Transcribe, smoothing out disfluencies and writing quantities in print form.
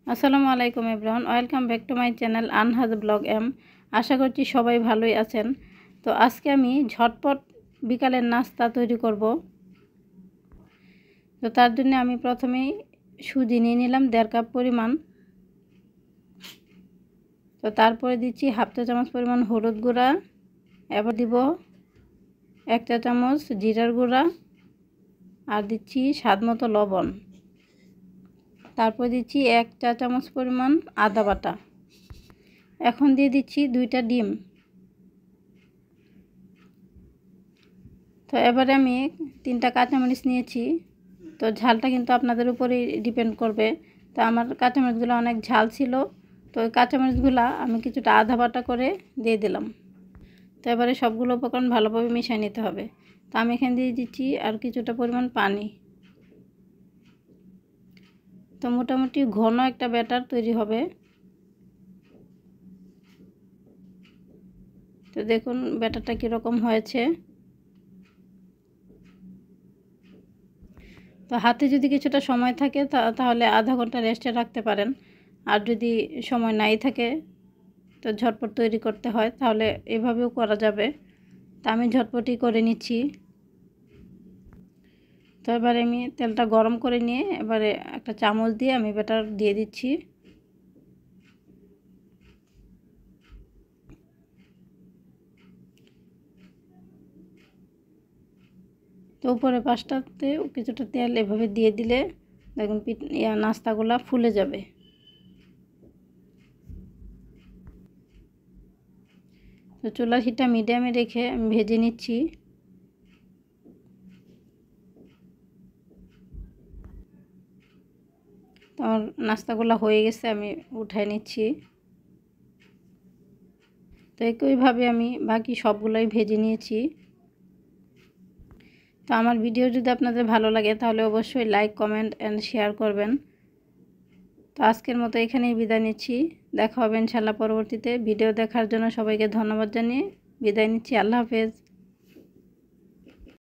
আসসালামু আলাইকুম everyone, welcome back to my channel আনহাজ ব্লগ এম। আশা করছি সবাই ভালোই আছেন। তো আজকে আমি ঝটপট বিকালের নাস্তা তৈরি করব। তো তার জন্য আমি প্রথমেই সুজি নিয়ে নিলাম 1.5 কাপ পরিমাণ। তো তারপরে দিচ্ছি হাফ চা চামচ পরিমাণ হলুদ গুঁড়া, এবার দিব 1 চা চামচ জিরার গুঁড়া, আর দিচ্ছি স্বাদ মতো লবণ। তারপর দিচ্ছি 1 চা চামচ পরিমাণ আদা বাটা। এখন দিয়ে দিচ্ছি 2টা ডিম। তো এবারে আমি 3টা কাঁচামরিচ নিয়েছি। তো ঝালটা কিন্তু আপনাদের উপরেই ডিপেন্ড করবে। তো আমার কাঁচামরিচগুলো অনেক ঝাল ছিল, তো ওই কাঁচামরিচগুলো আমি কিছুটা আধা বাটা করে দিয়ে দিলাম। তো এবারে সবগুলো উপকরণ ভালোভাবে মিশিয়ে নিতে হবে। তো আমি এখানে দিয়ে দিচ্ছি আর কিছুটা পরিমাণ পানি। তো মোটামুটি ঘন একটা ব্যাটার তৈরি হবে। তো দেখুন ব্যাটারটা কীরকম হয়েছে। তো হাতে যদি কিছুটা সময় থাকে তাহলে আধা ঘন্টা রেস্টে রাখতে পারেন। আর যদি সময় নাই থাকে, তো ঝটপট তৈরি করতে হয়, তাহলে এভাবেও করা যাবে। তা আমি ঝটপটই করে নিচ্ছি। তো এবারে আমি তেলটা গরম করে নিয়ে এবারে একটা চামচ দিয়ে আমি ব্যাটার দিয়ে দিচ্ছি। তো উপরে পাশটাতে কিছুটা তেল এভাবে দিয়ে দিলে দেখুন নাস্তাগুলা ফুলে যাবে। তো চুলার হিটটা মিডিয়ামে রেখে আমি ভেজে নিচ্ছি। তো আমার নাস্তাগুলো হয়ে গেছে, আমি উঠায় নিচ্ছি। তো একইভাবে আমি বাকি সবগুলোই ভেজে নিয়েছি। তো আমার ভিডিও যদি আপনাদের ভালো লাগে তাহলে অবশ্যই লাইক, কমেন্ট অ্যান্ড শেয়ার করবেন। তো আজকের মতো এখানেই বিদায় নিচ্ছি। দেখা হবে ইনশাআল্লাহ পরবর্তীতে। ভিডিও দেখার জন্য সবাইকে ধন্যবাদ জানিয়ে বিদায় নিচ্ছি। আল্লাহ হাফেজ।